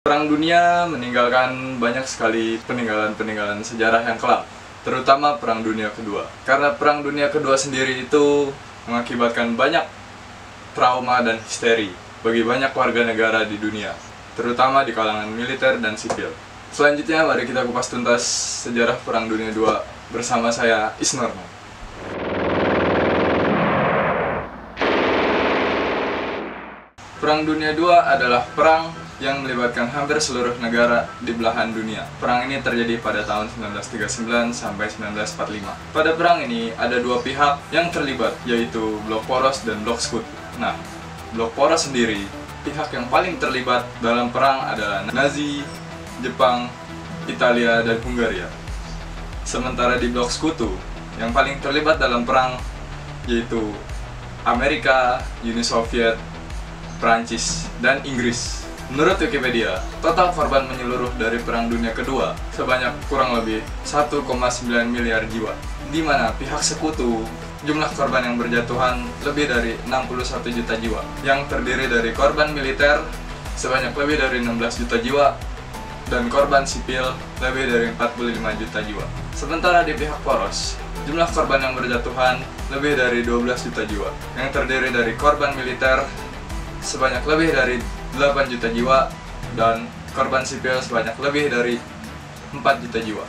Perang dunia meninggalkan banyak sekali peninggalan-peninggalan sejarah yang kelam, terutama Perang Dunia Kedua. Karena Perang Dunia Kedua sendiri itu mengakibatkan banyak trauma dan histeri bagi banyak warga negara di dunia, terutama di kalangan militer dan sipil. Selanjutnya, mari kita kupas tuntas sejarah Perang Dunia II bersama saya, Isnur. Perang Dunia II adalah perang yang melibatkan hampir seluruh negara di belahan dunia. Perang ini terjadi pada tahun 1939 sampai 1945. Pada perang ini ada dua pihak yang terlibat, yaitu Blok Poros dan Blok Sekutu. Nah, Blok Poros sendiri, pihak yang paling terlibat dalam perang adalah Nazi, Jepang, Italia, dan Hungaria. Sementara di Blok Sekutu, yang paling terlibat dalam perang yaitu Amerika, Uni Soviet, Prancis, dan Inggris. Menurut Wikipedia, total korban menyeluruh dari Perang Dunia Kedua sebanyak kurang lebih 1,9 miliar jiwa, di mana pihak sekutu jumlah korban yang berjatuhan lebih dari 61 juta jiwa, yang terdiri dari korban militer sebanyak lebih dari 16 juta jiwa dan korban sipil lebih dari 45 juta jiwa. Sementara di pihak Poros, jumlah korban yang berjatuhan lebih dari 12 juta jiwa, yang terdiri dari korban militer sebanyak lebih dari 8 juta jiwa dan korban sipil sebanyak lebih dari 4 juta jiwa.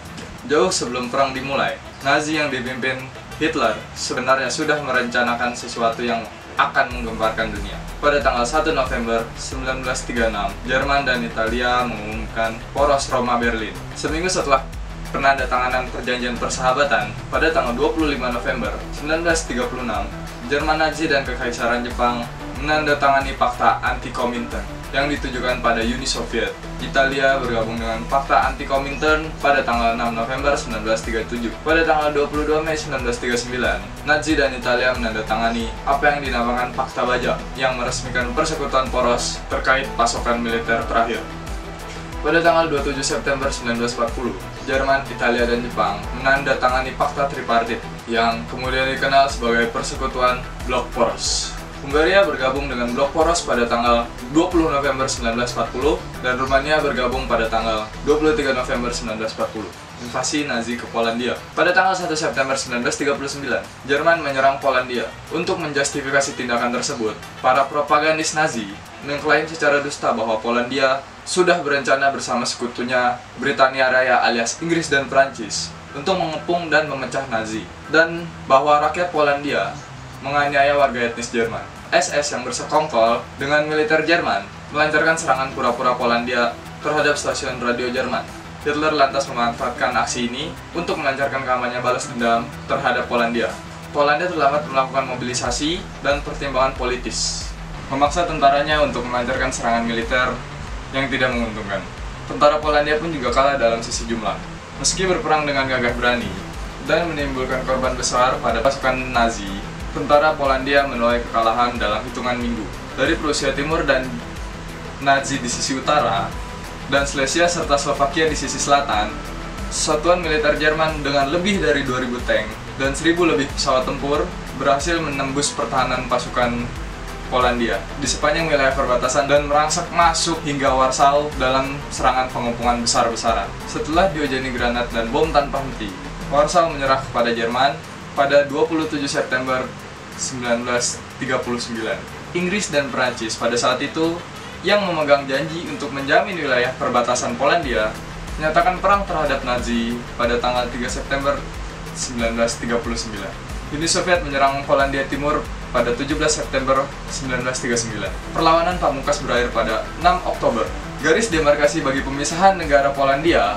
Jauh sebelum perang dimulai, Nazi yang dipimpin Hitler sebenarnya sudah merencanakan sesuatu yang akan menggemparkan dunia. Pada tanggal 1 November 1936, Jerman dan Italia mengumumkan Poros Roma-Berlin. Seminggu setelah penandatanganan perjanjian persahabatan, pada tanggal 25 November 1936, Jerman Nazi dan Kekaisaran Jepang menandatangani Fakta Anti-Komintern yang ditujukan pada Uni Soviet. Italia bergabung dengan Fakta Anti-Komintern pada tanggal 6 November 1937. Pada tanggal 22 Mei 1939, Nazi dan Italia menandatangani apa yang dinamakan Fakta Baja yang meresmikan persekutuan poros terkait pasokan militer terakhir. Pada tanggal 27 September 1940, Jerman, Italia, dan Jepang menandatangani Fakta Tripartit yang kemudian dikenal sebagai Persekutuan Blok Poros. Hungaria bergabung dengan Blok Poros pada tanggal 20 November 1940 dan Rumania bergabung pada tanggal 23 November 1940. Invasi Nazi ke Polandia. Pada tanggal 1 September 1939, Jerman menyerang Polandia. Untuk menjustifikasi tindakan tersebut, para propagandis Nazi mengklaim secara dusta bahwa Polandia sudah berencana bersama sekutunya Britania Raya alias Inggris dan Prancis untuk mengepung dan memecah Nazi, dan bahwa rakyat Polandia menganiaya warga etnis Jerman. SS yang bersekongkol dengan militer Jerman melancarkan serangan pura-pura Polandia terhadap stasiun radio Jerman. Hitler lantas memanfaatkan aksi ini untuk melancarkan kampanye balas dendam terhadap Polandia. Polandia terlambat melakukan mobilisasi dan pertimbangan politis, memaksa tentaranya untuk melancarkan serangan militer yang tidak menguntungkan. Tentara Polandia pun juga kalah dalam sisi jumlah. Meski berperang dengan gagah berani dan menimbulkan korban besar pada pasukan Nazi, tentara Polandia menuai kekalahan dalam hitungan minggu. Dari Prusia Timur dan Nazi di sisi utara, dan Silesia serta Slovakia di sisi selatan, satuan militer Jerman dengan lebih dari 2.000 tank dan 1.000 lebih pesawat tempur berhasil menembus pertahanan pasukan Polandia di sepanjang wilayah perbatasan dan merangsak masuk hingga Warsaw dalam serangan pengepungan besar-besaran. Setelah diojeni granat dan bom tanpa henti, Warsaw menyerah kepada Jerman pada 27 September 1939. Inggris dan Prancis pada saat itu yang memegang janji untuk menjamin wilayah perbatasan Polandia menyatakan perang terhadap Nazi pada tanggal 3 September 1939. Uni Soviet menyerang Polandia Timur pada 17 September 1939. Perlawanan pamungkas berakhir pada 6 Oktober. Garis demarkasi bagi pemisahan negara Polandia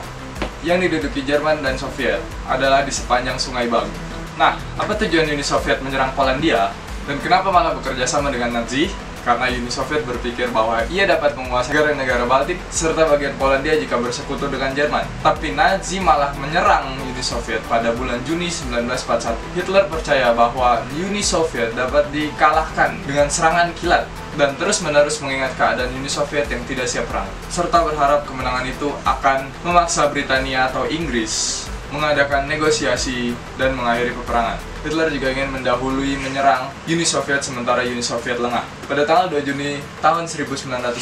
yang diduduki Jerman dan Soviet adalah di sepanjang Sungai Bug. Nah, apa tujuan Uni Soviet menyerang Polandia? Dan kenapa malah bekerja sama dengan Nazi? Karena Uni Soviet berpikir bahwa ia dapat menguasai negara-negara Baltik serta bagian Polandia jika bersekutu dengan Jerman. Tapi Nazi malah menyerang Uni Soviet pada bulan Juni 1941. Hitler percaya bahwa Uni Soviet dapat dikalahkan dengan serangan kilat dan terus-menerus mengingat keadaan Uni Soviet yang tidak siap perang, serta berharap kemenangan itu akan memaksa Britania atau Inggris mengadakan negosiasi dan mengakhiri peperangan. Hitler juga ingin mendahului menyerang Uni Soviet sementara Uni Soviet lengah. Pada tanggal 2 Juni tahun 1941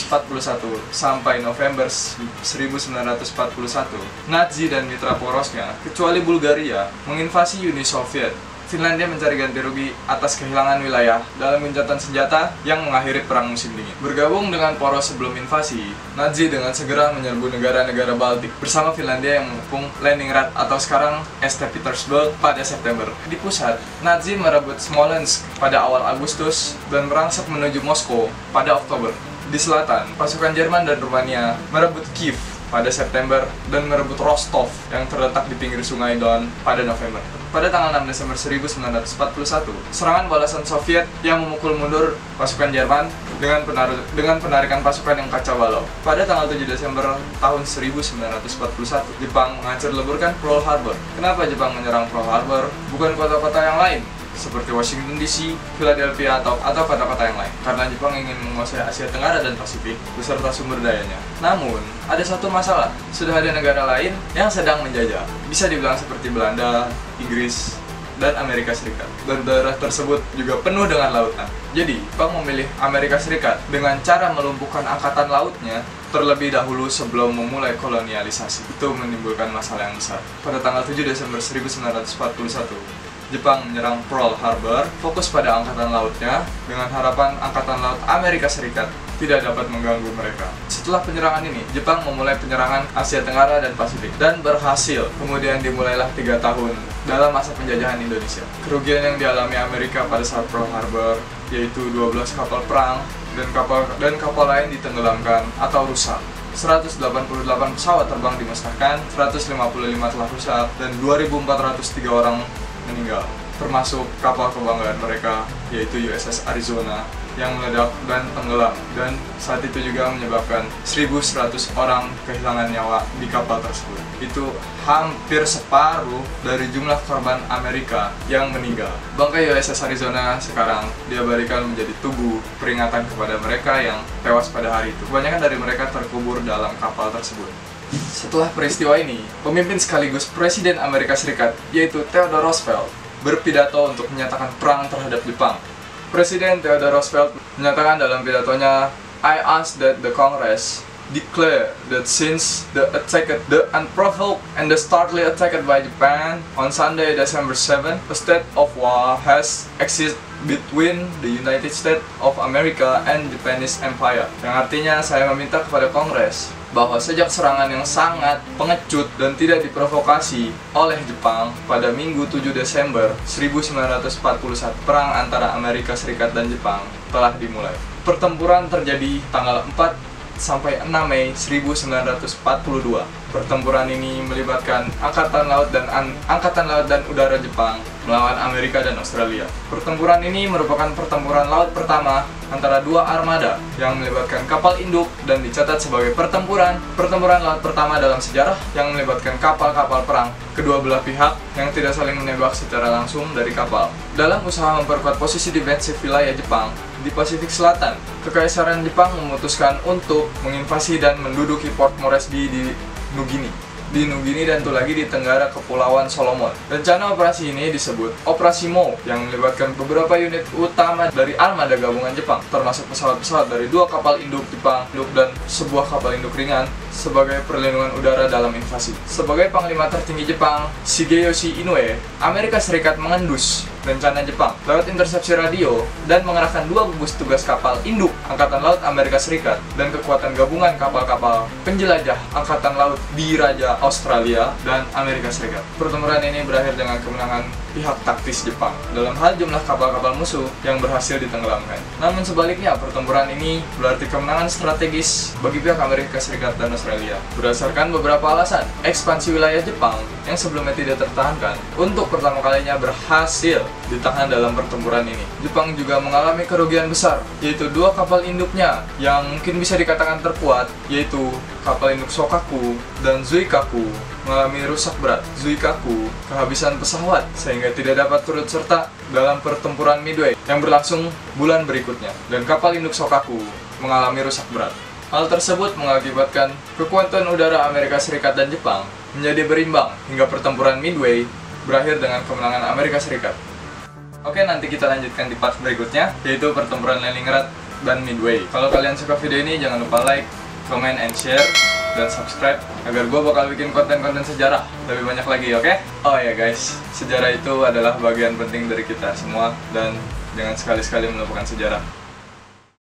sampai November 1941, Nazi dan mitra porosnya, kecuali Bulgaria, menginvasi Uni Soviet. Finlandia mencari ganti rugi atas kehilangan wilayah dalam gencatan senjata yang mengakhiri Perang Musim Dingin. Bergabung dengan poros sebelum invasi, Nazi dengan segera menyerbu negara-negara Baltik bersama Finlandia yang mengepung Leningrad atau sekarang St. Petersburg pada September. Di pusat, Nazi merebut Smolensk pada awal Agustus dan merangsek menuju Moskow pada Oktober. Di selatan, pasukan Jerman dan Rumania merebut Kiev pada September dan merebut Rostov yang terletak di pinggir sungai Don pada November. Pada tanggal 6 Desember 1941, serangan balasan Soviet yang memukul mundur pasukan Jerman dengan penarikan pasukan yang kacau balau. Pada tanggal 7 Desember tahun 1941, Jepang menghancur-leburkan Pearl Harbor. Kenapa Jepang menyerang Pearl Harbor? Bukan kota-kota yang lain seperti Washington DC, Philadelphia, atau kota-kota yang lain. Karena Jepang ingin menguasai Asia Tenggara dan Pasifik beserta sumber dayanya. Namun, ada satu masalah. Sudah ada negara lain yang sedang menjajah. Bisa dibilang seperti Belanda, Inggris, dan Amerika Serikat. Dan daerah tersebut juga penuh dengan lautan. Jadi, Jepang memilih Amerika Serikat dengan cara melumpuhkan angkatan lautnya terlebih dahulu sebelum memulai kolonialisasi. Itu menimbulkan masalah yang besar. Pada tanggal 7 Desember 1941, Jepang menyerang Pearl Harbor, fokus pada angkatan lautnya, dengan harapan angkatan laut Amerika Serikat tidak dapat mengganggu mereka. Setelah penyerangan ini, Jepang memulai penyerangan Asia Tenggara dan Pasifik, dan berhasil. Kemudian dimulailah 3 tahun dalam masa penjajahan Indonesia. Kerugian yang dialami Amerika pada saat Pearl Harbor, yaitu 12 kapal perang, dan kapal lain ditenggelamkan atau rusak. 188 pesawat terbang dimusnahkan, 155 telah rusak, dan 2.403 orang meninggal, termasuk kapal kebanggaan mereka yaitu USS Arizona yang meledak dan tenggelam, dan saat itu juga menyebabkan 1.100 orang kehilangan nyawa di kapal tersebut. Itu hampir separuh dari jumlah korban Amerika yang meninggal. Bangkai USS Arizona sekarang diabadikan menjadi tugu peringatan kepada mereka yang tewas pada hari itu. Kebanyakan dari mereka terkubur dalam kapal tersebut. Setelah peristiwa ini, pemimpin sekaligus Presiden Amerika Serikat, yaitu Theodore Roosevelt, berpidato untuk menyatakan perang terhadap Jepang. Presiden Theodore Roosevelt menyatakan dalam pidatonya, "I ask that the Congress declare that since the unprovoked and the startling attack by Japan on Sunday, December 7, a state of war has existed between the United States of America and Japanese Empire." Yang artinya, saya meminta kepada Kongres bahwa sejak serangan yang sangat pengecut dan tidak diprovokasi oleh Jepang pada Minggu 7 Desember 1941, perang antara Amerika Serikat dan Jepang telah dimulai. Pertempuran terjadi tanggal 4 sampai 6 Mei 1942. Pertempuran ini melibatkan Angkatan Laut dan Udara Jepang melawan Amerika dan Australia. Pertempuran ini merupakan pertempuran laut pertama antara dua armada yang melibatkan kapal induk dan dicatat sebagai pertempuran laut pertama dalam sejarah yang melibatkan kapal-kapal perang kedua belah pihak yang tidak saling menembak secara langsung dari kapal. Dalam usaha memperkuat posisi defensif wilayah Jepang di Pasifik Selatan, Kekaisaran Jepang memutuskan untuk menginvasi dan menduduki Port Moresby di Nugini dan Tulagi di Tenggara Kepulauan Solomon. Rencana operasi ini disebut Operasi Mo, yang melibatkan beberapa unit utama dari armada gabungan Jepang, termasuk pesawat-pesawat dari dua kapal induk Jepang dan sebuah kapal induk ringan sebagai perlindungan udara dalam invasi. Sebagai Panglima tertinggi Jepang, Shigeyoshi Inoue, Amerika Serikat mengendus rencana Jepang lewat intersepsi radio dan mengerahkan dua gugus tugas kapal induk Angkatan Laut Amerika Serikat dan kekuatan gabungan kapal-kapal penjelajah Angkatan Laut Diraja Australia dan Amerika Serikat. Pertempuran ini berakhir dengan kemenangan pihak taktis Jepang dalam hal jumlah kapal-kapal musuh yang berhasil ditenggelamkan. Namun sebaliknya, pertempuran ini berarti kemenangan strategis bagi pihak Amerika Serikat dan Australia. Berdasarkan beberapa alasan, ekspansi wilayah Jepang yang sebelumnya tidak tertahankan untuk pertama kalinya berhasil ditahan dalam pertempuran ini. Jepang juga mengalami kerugian besar, yaitu dua kapal induknya yang mungkin bisa dikatakan terkuat, yaitu kapal induk Shokaku dan Zuikaku mengalami rusak berat. Zuikaku kehabisan pesawat sehingga tidak dapat turut serta dalam pertempuran Midway yang berlangsung bulan berikutnya, dan kapal induk Shokaku mengalami rusak berat. Hal tersebut mengakibatkan kekuatan udara Amerika Serikat dan Jepang menjadi berimbang hingga pertempuran Midway berakhir dengan kemenangan Amerika Serikat. Oke, nanti kita lanjutkan di part berikutnya, yaitu pertempuran Leningrad dan Midway. Kalau kalian suka video ini, jangan lupa like, comment, and share, dan subscribe agar gue bakal bikin konten-konten sejarah lebih banyak lagi, oke? Oh ya guys, sejarah itu adalah bagian penting dari kita semua dan jangan sekali-sekali melupakan sejarah.